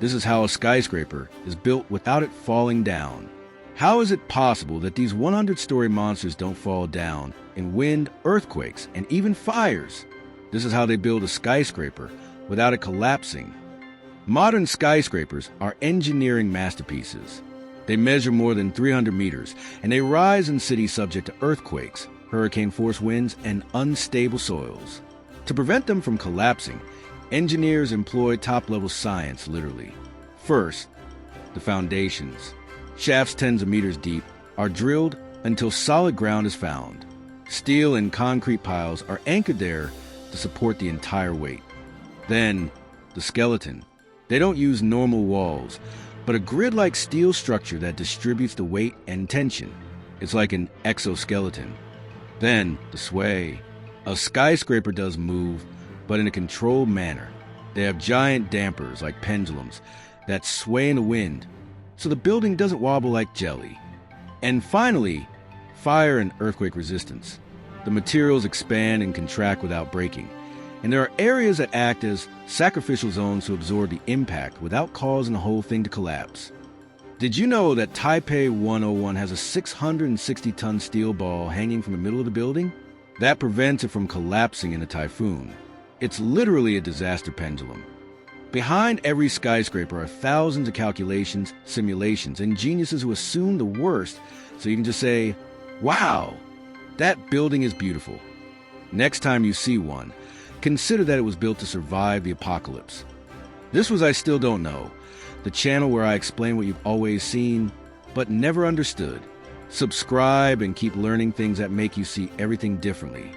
This is how a skyscraper is built without it falling down. How is it possible that these 100-story monsters don't fall down in wind, earthquakes, and even fires? This is how they build a skyscraper without it collapsing. Modern skyscrapers are engineering masterpieces. They measure more than 300 meters, and they rise in cities subject to earthquakes, hurricane-force winds, and unstable soils. To prevent them from collapsing, engineers employ top-level science, literally. First, the foundations. Shafts tens of meters deep are drilled until solid ground is found. Steel and concrete piles are anchored there to support the entire weight. Then, the skeleton. They don't use normal walls, but a grid-like steel structure that distributes the weight and tension. It's like an exoskeleton. Then, the sway. A skyscraper does move, but in a controlled manner. They have giant dampers, like pendulums, that sway in the wind, so the building doesn't wobble like jelly. And finally, fire and earthquake resistance. The materials expand and contract without breaking, and there are areas that act as sacrificial zones to absorb the impact without causing the whole thing to collapse. Did you know that Taipei 101 has a 660-ton steel ball hanging from the middle of the building? That prevents it from collapsing in a typhoon. It's literally a disaster pendulum. Behind every skyscraper are thousands of calculations, simulations, and geniuses who assume the worst, so you can just say, "Wow, that building is beautiful." Next time you see one, consider that it was built to survive the apocalypse. This was I Still Don't Know, the channel where I explain what you've always seen, but never understood. Subscribe and keep learning things that make you see everything differently.